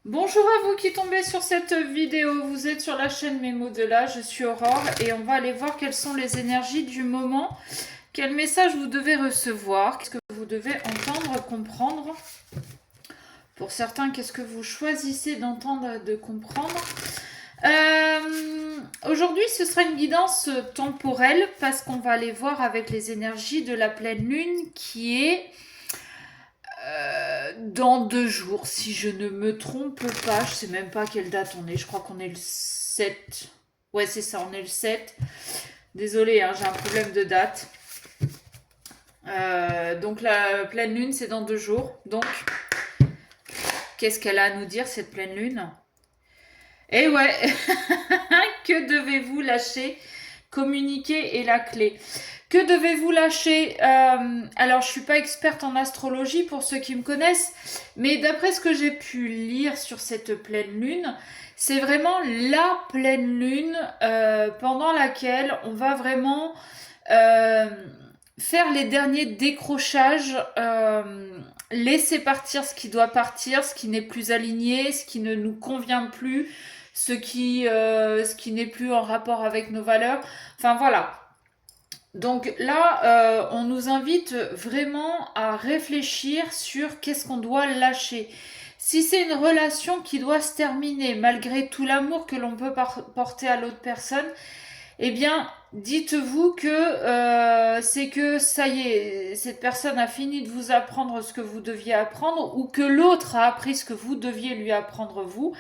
Bonjour à vous qui tombez sur cette vidéo, vous êtes sur la chaîne Mémo de là, je suis Aurore et on va aller voir quelles sont les énergies du moment, quel message vous devez recevoir, qu'est-ce que vous devez entendre, comprendre. Pour certains, qu'est-ce que vous choisissez d'entendre et de comprendre. Aujourd'hui, ce sera une guidance temporelle parce qu'on va aller voir avec les énergies de la pleine lune qui est dans 2 jours, si je ne me trompe pas. Je sais même pas quelle date on est. Je crois qu'on est le 7. Ouais, c'est ça, on est le 7. Désolée, hein, j'ai un problème de date. Donc la pleine lune, c'est dans 2 jours. Donc, qu'est-ce qu'elle a à nous dire, cette pleine lune? Eh ouais, que devez-vous lâcher? Communiquer est la clé. Que devez-vous lâcher? Alors, je suis pas experte en astrologie pour ceux qui me connaissent, mais d'après ce que j'ai pu lire sur cette pleine lune, c'est vraiment la pleine lune pendant laquelle on va vraiment euh, faire les derniers décrochages, laisser partir ce qui doit partir, ce qui n'est plus aligné, ce qui ne nous convient plus, ce qui n'est plus en rapport avec nos valeurs. Enfin voilà. Donc là, on nous invite vraiment à réfléchir sur qu'est-ce qu'on doit lâcher. Si c'est une relation qui doit se terminer malgré tout l'amour que l'on peut porter à l'autre personne, eh bien, dites-vous que c'est que ça y est, cette personne a fini de vous apprendre ce que vous deviez apprendre ou que l'autre a appris ce que vous deviez lui apprendre vous.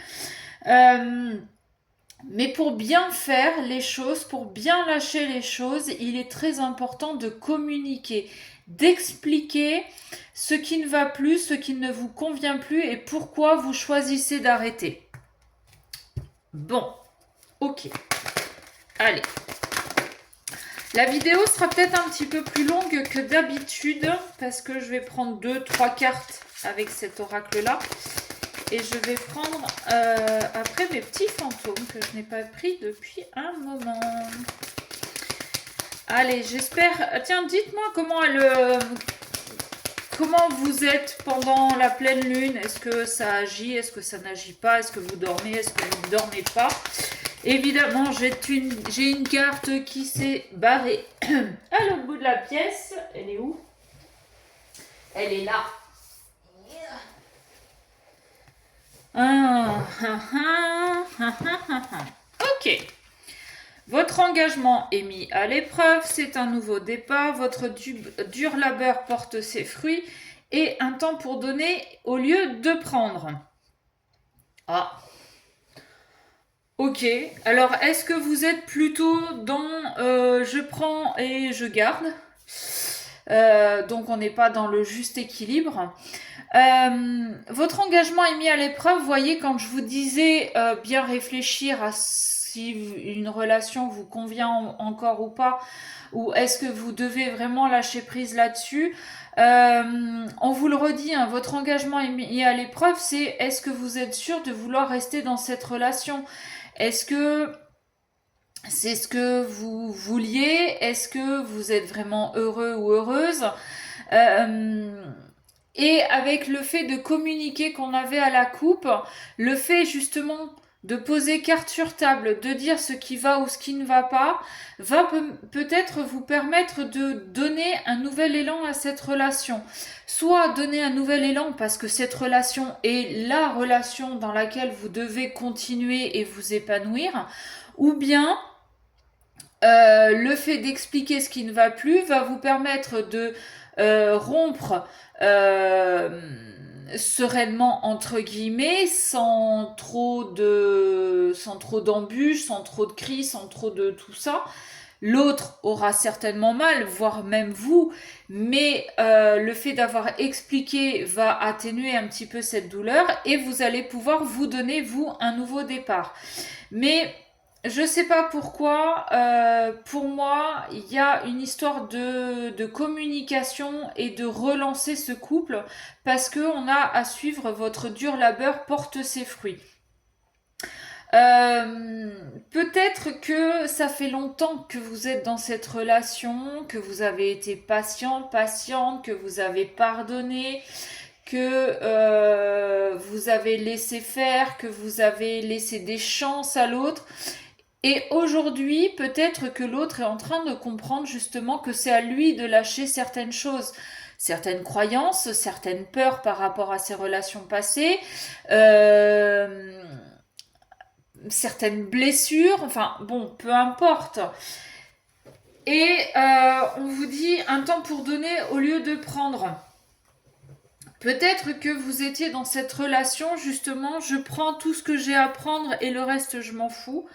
Euh, mais pour bien faire les choses, pour bien lâcher les choses, il est très important de communiquer, d'expliquer ce qui ne va plus, ce qui ne vous convient plus et pourquoi vous choisissez d'arrêter. Bon, ok. Allez. La vidéo sera peut-être un petit peu plus longue que d'habitude parce que je vais prendre 2-3 cartes avec cet oracle-là. Et je vais prendre après mes petits fantômes que je n'ai pas pris depuis un moment. Allez, j'espère... Tiens, dites-moi comment vous êtes pendant la pleine lune. Est-ce que ça agit? Est-ce que ça n'agit pas? Est-ce que vous dormez? Est-ce que vous ne dormez pas? Évidemment, j'ai une carte qui s'est barrée à l'autre bout de la pièce. Elle est où? Elle est là. Ok. Votre engagement est mis à l'épreuve, c'est un nouveau départ, votre dur labeur porte ses fruits et un temps pour donner au lieu de prendre. Ah. Ok. Alors, est-ce que vous êtes plutôt dans je prends et je garde? Donc, on n'est pas dans le juste équilibre. Votre engagement est mis à l'épreuve. Vous voyez, quand je vous disais bien réfléchir à si une relation vous convient encore ou pas, ou est-ce que vous devez vraiment lâcher prise là-dessus. On vous le redit, hein, votre engagement est mis à l'épreuve, c'est est-ce que vous êtes sûr de vouloir rester dans cette relation? Est-ce que c'est ce que vous vouliez? Est-ce que vous êtes vraiment heureux ou heureuse? Et avec le fait de communiquer qu'on avait à la coupe, le fait justement de poser carte sur table, de dire ce qui va ou ce qui ne va pas, va peut-être vous permettre de donner un nouvel élan à cette relation. Soit donner un nouvel élan parce que cette relation est la relation dans laquelle vous devez continuer et vous épanouir, ou bien le fait d'expliquer ce qui ne va plus va vous permettre de rompre sereinement entre guillemets, sans trop d'embûches, sans trop de cris, sans trop de tout ça. L'autre aura certainement mal, voire même vous, mais le fait d'avoir expliqué va atténuer un petit peu cette douleur et vous allez pouvoir vous donner, vous, un nouveau départ. Mais je sais pas pourquoi, pour moi, il y a une histoire de communication et de relancer ce couple parce que on a à suivre votre dur labeur porte ses fruits. Peut-être que ça fait longtemps que vous êtes dans cette relation, que vous avez été patiente, que vous avez pardonné, que vous avez laissé faire, que vous avez laissé des chances à l'autre. Et aujourd'hui, peut-être que l'autre est en train de comprendre justement que c'est à lui de lâcher certaines choses, certaines croyances, certaines peurs par rapport à ses relations passées, certaines blessures, enfin bon, peu importe. Et on vous dit un temps pour donner au lieu de prendre. Peut-être que vous étiez dans cette relation, justement, je prends tout ce que j'ai à prendre et le reste, je m'en fous.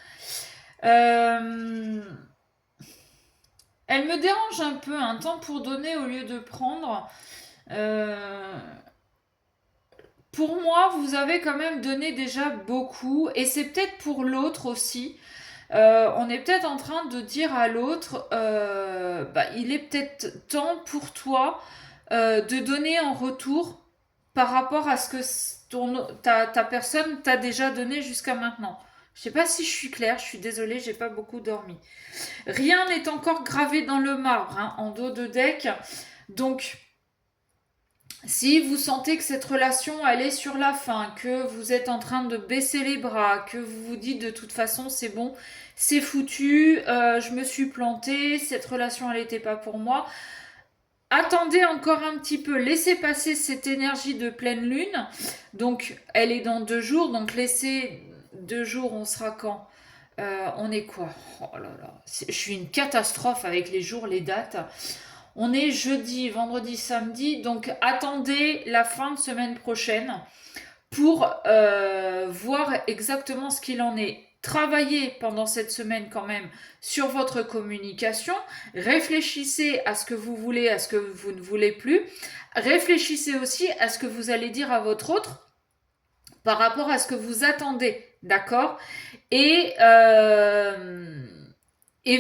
Elle me dérange un peu, un temps pour donner au lieu de prendre. Pour moi, vous avez quand même donné déjà beaucoup, et c'est peut-être pour l'autre aussi. On est peut-être en train de dire à l'autre, il est peut-être temps pour toi de donner en retour par rapport à ce que ta personne t'a déjà donné jusqu'à maintenant. Je sais pas si je suis claire, je suis désolée, j'ai pas beaucoup dormi. Rien n'est encore gravé dans le marbre, hein, en dos de deck. Donc, si vous sentez que cette relation, elle est sur la fin, que vous êtes en train de baisser les bras, que vous vous dites de toute façon, c'est bon, c'est foutu, je me suis plantée, cette relation, elle n'était pas pour moi. Attendez encore un petit peu, laissez passer cette énergie de pleine lune. Donc, elle est dans 2 jours, donc laissez 2 jours, on sera quand on est quoi? Oh là là, je suis une catastrophe avec les jours, les dates. On est jeudi, vendredi, samedi, donc attendez la fin de semaine prochaine pour voir exactement ce qu'il en est. Travaillez pendant cette semaine quand même sur votre communication. Réfléchissez à ce que vous voulez, à ce que vous ne voulez plus. Réfléchissez aussi à ce que vous allez dire à votre autre par rapport à ce que vous attendez, d'accord? Et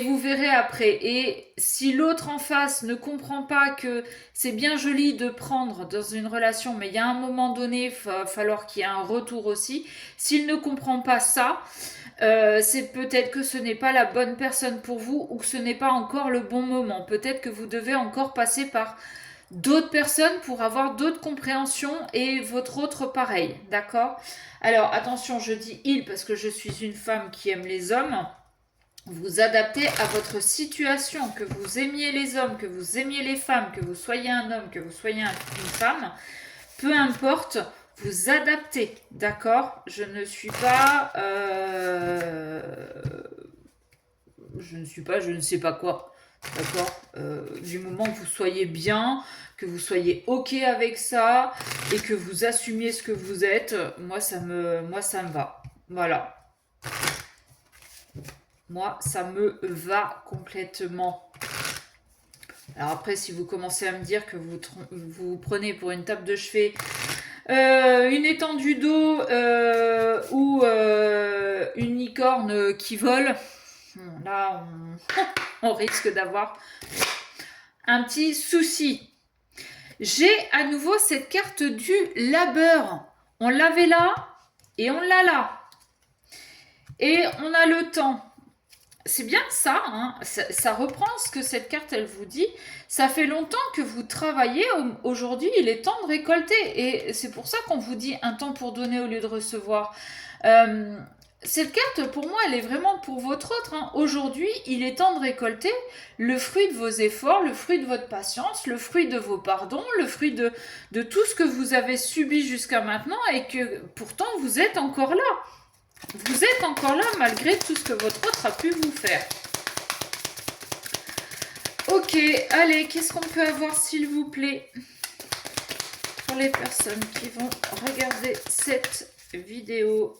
vous verrez après. Et si l'autre en face ne comprend pas que c'est bien joli de prendre dans une relation, mais il y a un moment donné, il va falloir qu'il y ait un retour aussi. S'il ne comprend pas ça, c'est peut-être que ce n'est pas la bonne personne pour vous ou que ce n'est pas encore le bon moment. Peut-être que vous devez encore passer par d'autres personnes pour avoir d'autres compréhensions et votre autre pareil, d'accord? Alors attention, je dis il parce que je suis une femme qui aime les hommes. Vous adaptez à votre situation, que vous aimiez les hommes, que vous aimiez les femmes, que vous soyez un homme, que vous soyez une femme, peu importe, vous adaptez, d'accord? Je ne suis pas... je ne sais pas quoi, d'accord? Du moment que vous soyez bien, que vous soyez ok avec ça et que vous assumiez ce que vous êtes, moi ça me va. Voilà. Moi, ça me va complètement. Alors après, si vous commencez à me dire que vous prenez pour une table de chevet une étendue d'eau ou une licorne qui vole, là, on risque d'avoir un petit souci. J'ai à nouveau cette carte du labeur. On l'avait là et on l'a là. Et on a le temps. C'est bien ça, hein, ça reprend ce que cette carte, elle vous dit. Ça fait longtemps que vous travaillez, aujourd'hui, il est temps de récolter. Et c'est pour ça qu'on vous dit un temps pour donner au lieu de recevoir. Cette carte, pour moi, elle est vraiment pour votre autre. Hein. Aujourd'hui, il est temps de récolter le fruit de vos efforts, le fruit de votre patience, le fruit de vos pardons, le fruit de tout ce que vous avez subi jusqu'à maintenant et que pourtant, vous êtes encore là. Vous êtes encore là malgré tout ce que votre autre a pu vous faire. Ok, allez, qu'est-ce qu'on peut avoir s'il vous plaît? Pour les personnes qui vont regarder cette vidéo.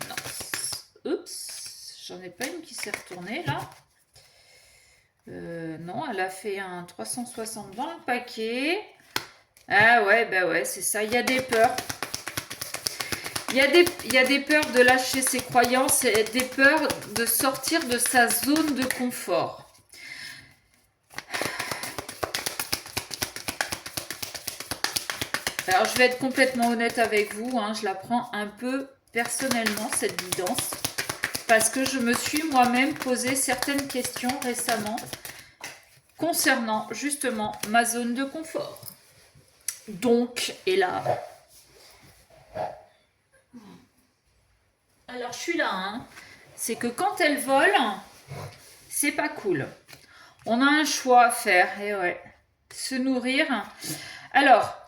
Non. Oups, j'en ai pas une qui s'est retournée là. Non, elle a fait un 360 dans le paquet. Ah ouais, bah ouais, c'est ça. Il y a des peurs. Il y a des peurs de lâcher ses croyances et des peurs de sortir de sa zone de confort. Alors, je vais être complètement honnête avec vous. Hein, je la prends un peu personnellement, cette guidance. Parce que je me suis moi-même posé certaines questions récemment concernant justement ma zone de confort. Donc, et là... Alors, je suis là, hein. C'est que quand elle vole, c'est pas cool. On a un choix à faire, et ouais. Se nourrir. Alors,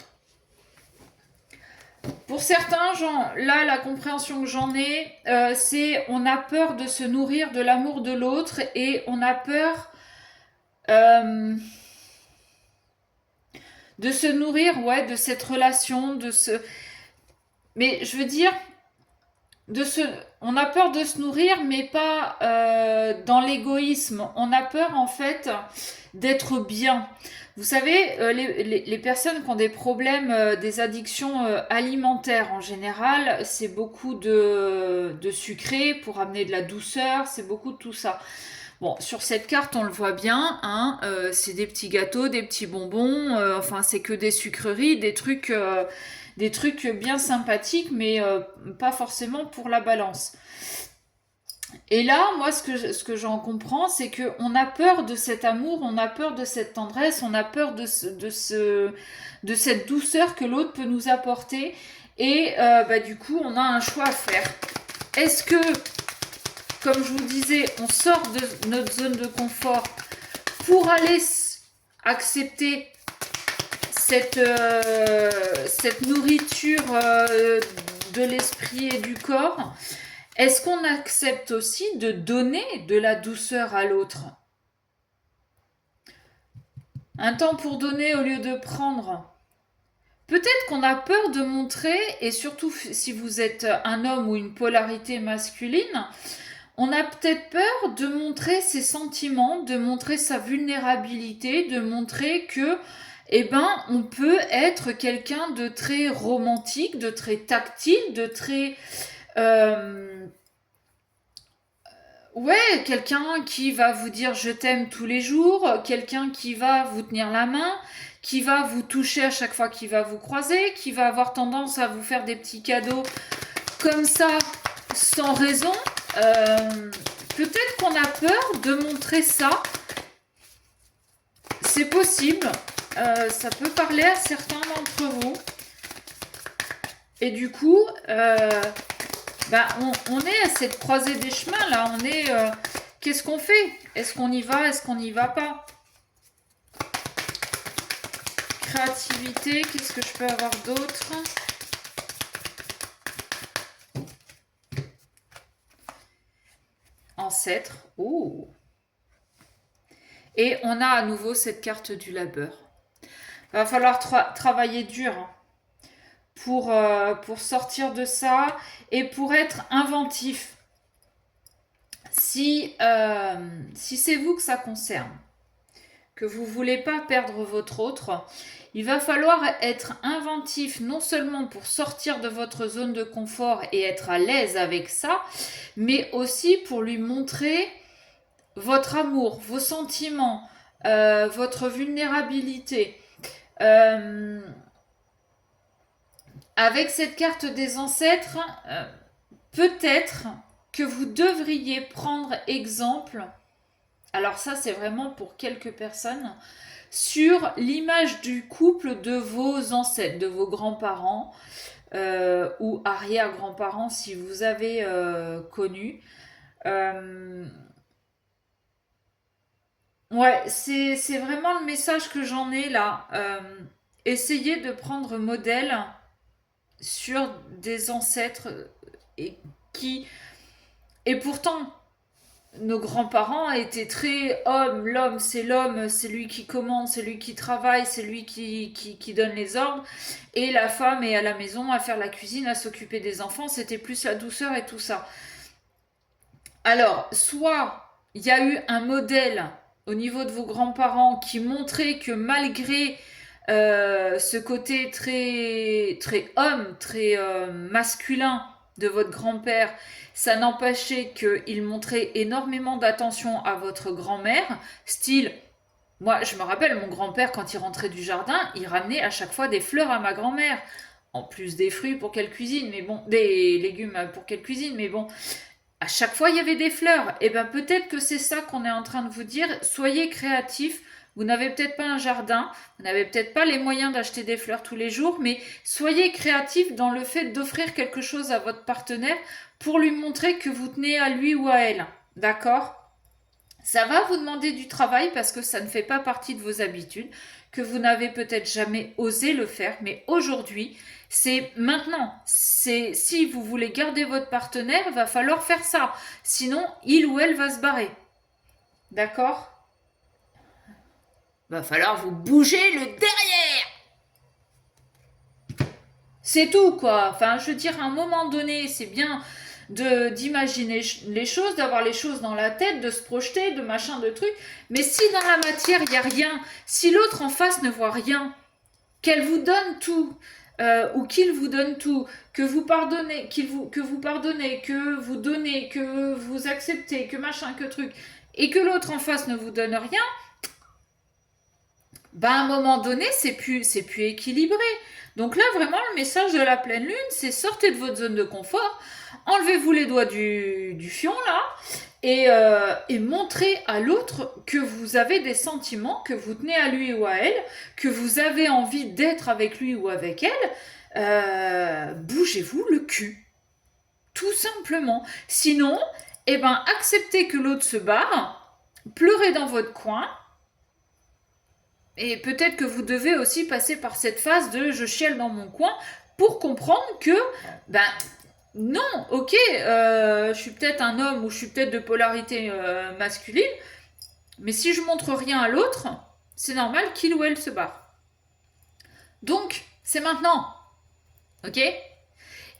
pour certains, là, la compréhension que j'en ai, c'est on a peur de se nourrir de l'amour de l'autre et on a peur de se nourrir, ouais, de cette relation, Mais je veux dire, on a peur de se nourrir, mais pas dans l'égoïsme. On a peur, en fait, d'être bien. Vous savez, les personnes qui ont des problèmes, des addictions alimentaires en général, c'est beaucoup de sucré pour amener de la douceur, c'est beaucoup de tout ça. Bon, sur cette carte, on le voit bien, hein, c'est des petits gâteaux, des petits bonbons, enfin, c'est que des sucreries, des trucs bien sympathiques, mais pas forcément pour la balance. Et là, moi, ce que j'en comprends, c'est qu'on a peur de cet amour, on a peur de cette tendresse, on a peur de cette douceur que l'autre peut nous apporter. Et du coup, on a un choix à faire. Est-ce que, comme je vous disais, on sort de notre zone de confort pour aller accepter cette nourriture de l'esprit et du corps? Est-ce qu'on accepte aussi de donner de la douceur à l'autre? Un temps pour donner au lieu de prendre. Peut-être qu'on a peur de montrer, et surtout si vous êtes un homme ou une polarité masculine, on a peut-être peur de montrer ses sentiments, de montrer sa vulnérabilité, de montrer que, on peut être quelqu'un de très romantique, de très tactile, de très... ouais, quelqu'un qui va vous dire je t'aime tous les jours, quelqu'un qui va vous tenir la main, qui va vous toucher à chaque fois qu'il va vous croiser, qui va avoir tendance à vous faire des petits cadeaux comme ça, sans raison. Peut-être qu'on a peur de montrer ça. C'est possible. Ça peut parler à certains d'entre vous. Et du coup, on est à cette croisée des chemins là. On est. Qu'est-ce qu'on fait? Est-ce qu'on y va? Est-ce qu'on n'y va pas? Créativité. Qu'est-ce que je peux avoir d'autre? Ancêtre. Oh. Et on a à nouveau cette carte du labeur. Il va falloir travailler dur pour sortir de ça et pour être inventif. Si c'est vous que ça concerne, que vous ne voulez pas perdre votre autre, il va falloir être inventif non seulement pour sortir de votre zone de confort et être à l'aise avec ça, mais aussi pour lui montrer votre amour, vos sentiments, votre vulnérabilité. Avec cette carte des ancêtres, peut-être que vous devriez prendre exemple, alors ça c'est vraiment pour quelques personnes, sur l'image du couple de vos ancêtres, de vos grands-parents ou arrière-grands-parents si vous avez connu. Ouais, c'est vraiment le message que j'en ai là. Essayez de prendre modèle sur des ancêtres et qui... Et pourtant, nos grands-parents étaient très hommes. L'homme, c'est lui qui commande, c'est lui qui travaille, c'est lui qui donne les ordres. Et la femme est à la maison à faire la cuisine, à s'occuper des enfants. C'était plus la douceur et tout ça. Alors, soit il y a eu un modèle au niveau de vos grands-parents qui montrait que malgré ce côté très, très homme, très masculin de votre grand-père, ça n'empêchait qu'il montrait énormément d'attention à votre grand-mère, style, moi je me rappelle, mon grand-père quand il rentrait du jardin, il ramenait à chaque fois des fleurs à ma grand-mère, en plus des fruits pour qu'elle cuisine, mais bon, des légumes pour qu'elle cuisine, mais bon, à chaque fois il y avait des fleurs. Et bien peut-être que c'est ça qu'on est en train de vous dire, soyez créatifs, Vous n'avez peut-être pas un jardin, vous n'avez peut-être pas les moyens d'acheter des fleurs tous les jours, mais soyez créatif dans le fait d'offrir quelque chose à votre partenaire pour lui montrer que vous tenez à lui ou à elle. D'accord ? Ça va vous demander du travail parce que ça ne fait pas partie de vos habitudes, que vous n'avez peut-être jamais osé le faire, mais aujourd'hui, c'est maintenant. C'est si vous voulez garder votre partenaire, il va falloir faire ça. Sinon, il ou elle va se barrer. D'accord ? Va falloir vous bouger le derrière. C'est tout, quoi. Enfin, je veux dire, à un moment donné, c'est bien d'imaginer les choses, d'avoir les choses dans la tête, de se projeter, de machin, de trucs. Mais si dans la matière, il n'y a rien, si l'autre en face ne voit rien, qu'elle vous donne tout, ou qu'il vous donne tout, que vous pardonnez, que vous pardonnez, que vous donnez, que vous acceptez, que machin, que truc, et que l'autre en face ne vous donne rien, ben à un moment donné, c'est plus équilibré. Donc là, vraiment, le message de la pleine lune, c'est sortez de votre zone de confort, enlevez-vous les doigts du fion, là, et montrez à l'autre que vous avez des sentiments, que vous tenez à lui ou à elle, que vous avez envie d'être avec lui ou avec elle. Bougez-vous le cul. Tout simplement. Sinon, eh ben, acceptez que l'autre se barre, pleurez dans votre coin. Et peut-être que vous devez aussi passer par cette phase de je chiale dans mon coin pour comprendre que, ben, non, ok, je suis peut-être un homme ou je suis peut-être de polarité masculine, mais si je montre rien à l'autre, c'est normal qu'il ou elle se barre. Donc, c'est maintenant, ok ?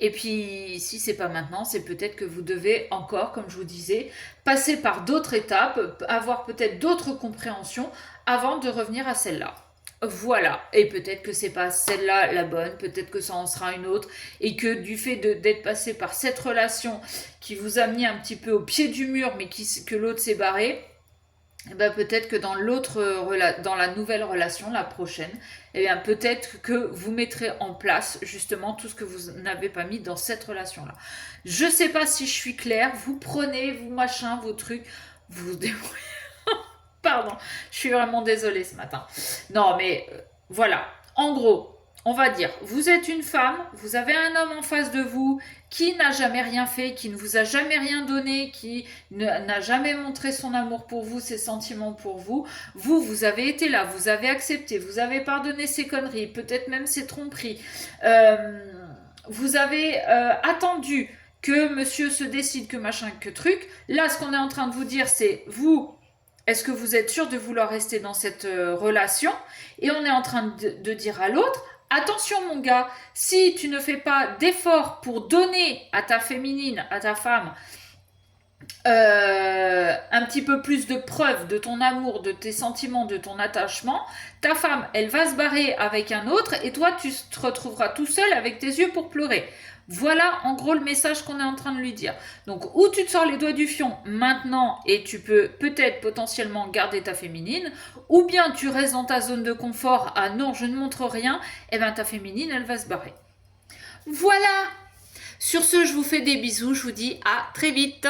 Et puis, si c'est pas maintenant, c'est peut-être que vous devez encore, comme je vous disais, passer par d'autres étapes, avoir peut-être d'autres compréhensions avant de revenir à celle-là. Voilà. Et peut-être que c'est pas celle-là la bonne, peut-être que ça en sera une autre, et que du fait d'être passé par cette relation qui vous a mis un petit peu au pied du mur, mais que l'autre s'est barré, eh ben peut-être que dans dans la nouvelle relation, la prochaine, eh bien peut-être que vous mettrez en place justement tout ce que vous n'avez pas mis dans cette relation-là. Je sais pas si je suis claire. Vous prenez vos machins, vos trucs, vous vous débrouillez. Pardon, je suis vraiment désolée ce matin. Non, mais voilà. En gros, on va dire, vous êtes une femme, vous avez un homme en face de vous qui n'a jamais rien fait, qui ne vous a jamais rien donné, qui n'a jamais montré son amour pour vous, ses sentiments pour vous. Vous avez été là, vous avez accepté, vous avez pardonné ses conneries, peut-être même ses tromperies. Vous avez attendu que monsieur se décide, que machin, que truc. Là, ce qu'on est en train de vous dire, c'est vous... Est-ce que vous êtes sûr de vouloir rester dans cette relation ? Et on est en train de dire à l'autre, attention mon gars, si tu ne fais pas d'efforts pour donner à ta féminine, à ta femme, un petit peu plus de preuves de ton amour, de tes sentiments, de ton attachement, ta femme, elle va se barrer avec un autre et toi, tu te retrouveras tout seul avec tes yeux pour pleurer. Voilà en gros le message qu'on est en train de lui dire. Donc, ou tu te sors les doigts du fion maintenant et tu peux peut-être potentiellement garder ta féminine, ou bien tu restes dans ta zone de confort, ah non, je ne montre rien, et bien ta féminine, elle va se barrer. Voilà. Sur ce, je vous fais des bisous, je vous dis à très vite.